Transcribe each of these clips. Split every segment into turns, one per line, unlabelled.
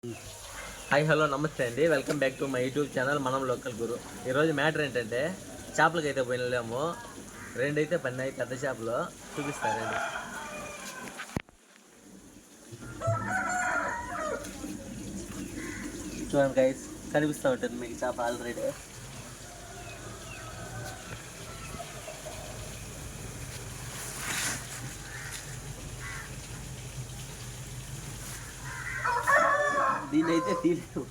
Hi hello నమస్తే అండి, welcome back to my YouTube channel మనం లోకల్ గురు. ఈరోజు మ్యాటర్ ఏంటంటే చేపలకి అయితే పోయినాము. రెండైతే పడినాయి పెద్ద చేపలు, చూపిస్తారండి. చూడండి గైస్, కనిపిస్తూ ఉంటుంది మీకు చేప ఆల్రెడీ. దీని అయితే తీయలేదు.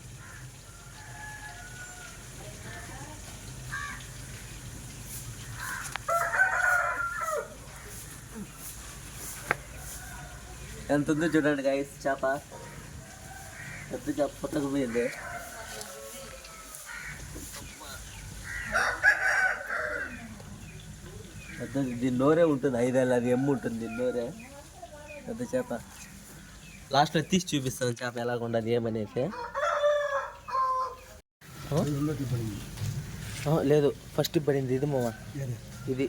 ఎంత ఉందో చూడండి గైస్, చేప పెద్ద చేప పుట్టకపోయింది. పెద్దది దీని నోరే ఉంటుంది, 5 ఏళ్ళ అది ఎమ్ము ఉంటుంది దీని నోరే. పెద్ద చేప లాస్ట్లో తీసి చూపిస్తాను చేప ఎలాగ ఉండదు ఏమనేసి. లేదు, ఫస్ట్ పడింది ఇది మామ, ఇది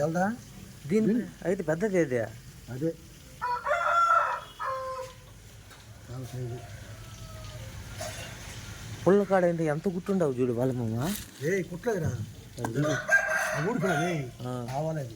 జల్దా
దీని అయితే పెద్దది ఏది
అదే
పుల్ల కాడ ఏంటి ఎంత గుట్టుండవు చూడు వాళ్ళ మామ.
కుట్లేదురా ఊడుకున్నది కావాలి.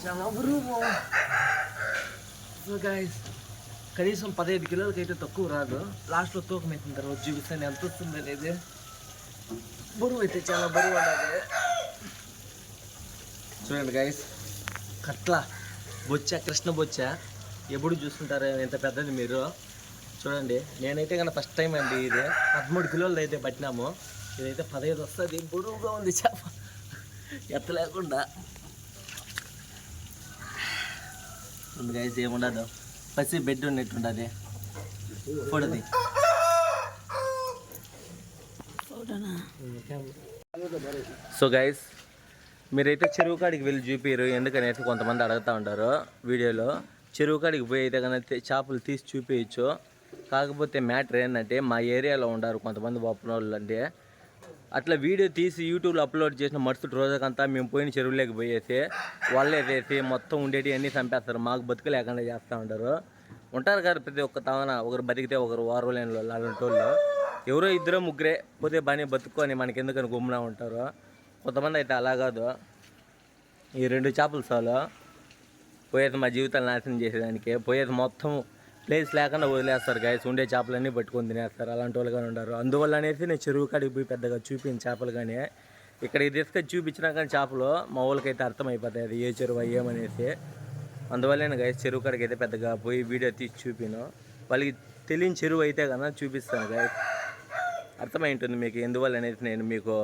చాలా బరువు గైస్, కనీసం 15 కిలోలకి అయితే తక్కువ రాదు. లాస్ట్లో తూకం ఎత్తిన తర్వాత చూపిస్తాను ఎంత వస్తుంది అనేది. బరువు అయితే చాలా బరువు ఉండాలి. చూడండి గైస్, కట్ల బొచ్చ, కృష్ణ బొచ్చ ఎప్పుడు చూస్తుంటారు ఎంత పెద్దది మీరు. చూడండి, నేనైతే కన్నా ఫస్ట్ టైం అండి ఇది. 13 కిలోలు అయితే పట్టినాము. ఇదైతే 15 వస్తుంది. బరువుగా ఉంది చేప, ఎత్తలేకుండా. గైస్ ఏముండదు, పసి బెడ్ ఉన్నట్టుండదు. ఫోటోది సో గైస్, మీరైతే చెరువు కాడికి వెళ్ళి చూపిరు. ఎందుకనేసి కొంతమంది అడుగుతూ ఉంటారు వీడియోలో. చెరువు కాడికి పోయి అయితే కన్నా చేపలు తీసి చూపించచ్చు. కాకపోతే మ్యాటర్ ఏంటంటే మా ఏరియాలో ఉండారు కొంతమంది బొప్పన వాళ్ళు. అంటే అట్లా వీడియో తీసి యూట్యూబ్లో అప్లోడ్ చేసిన మరుసటి రోజుకంతా మేము పోయిన చెరువులోకి పోయేసి వాళ్ళే వేసి మొత్తం ఉండేటి అన్నీ చంపేస్తారు. మాకు బతుకు లేకుండా చేస్తూ ఉంటారు. ఉంటారు కదా ప్రతి ఒక్క తవన, ఒకరు బతికితే ఒకరు వారలేని అలాంటి వాళ్ళు. ఎవరో ఇద్దరు ముగ్గురే పోతే బాగానే బతుక్కొని మనకి ఎందుకని గుమ్మునా ఉంటారు. కొంతమంది అయితే అలా కాదు, ఈ 2 చేపలు చాలు పోయేది మా జీవితాలు నాశనం చేసేదానికి. పోయేది మొత్తం ప్లేస్ లేకుండా వదిలేస్తారు గైస్. ఉండే చేపలన్నీ పట్టుకొని తినేస్తారు. అలాంటి వాళ్ళు కానీ ఉంటారు. అందువల్ల అనేసి నేను చెరువు కాడికి పోయి పెద్దగా చూపించిన చేపలు కానీ ఇక్కడికి తీసుకొని చూపించినా కానీ చేపలు మా వాళ్ళకైతే అర్థమైపోతాయి అది ఏ చెరువు ఏమనేసి. అందువల్లనే గైస్ చెరువు కాడికి అయితే పెద్దగా పోయి వీడియో తీసి చూపిను. వాళ్ళకి తెలియని చెరువు అయితే కన్నా చూపిస్తాను గైస్, అర్థమై ఉంటుంది మీకు ఎందువల్ల అనేది నేను మీకు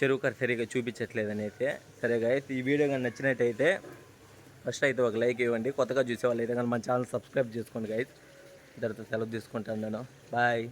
చెరువు కాడ సరిగ్గా చూపించట్లేదు అనేది. సరే గైస్, ఈ వీడియో కానీ నచ్చినట్టయితే ఫస్ట్ అయితే ఒక లైక్ ఇవ్వండి. కొత్తగా చూసే వాళ్ళు అయితే కానీ మన ఛానల్ సబ్స్క్రైబ్ చేసుకోండి గైస్. ఇద్దరితో సెలవు తీసుకుంటాను నేను. బాయ్.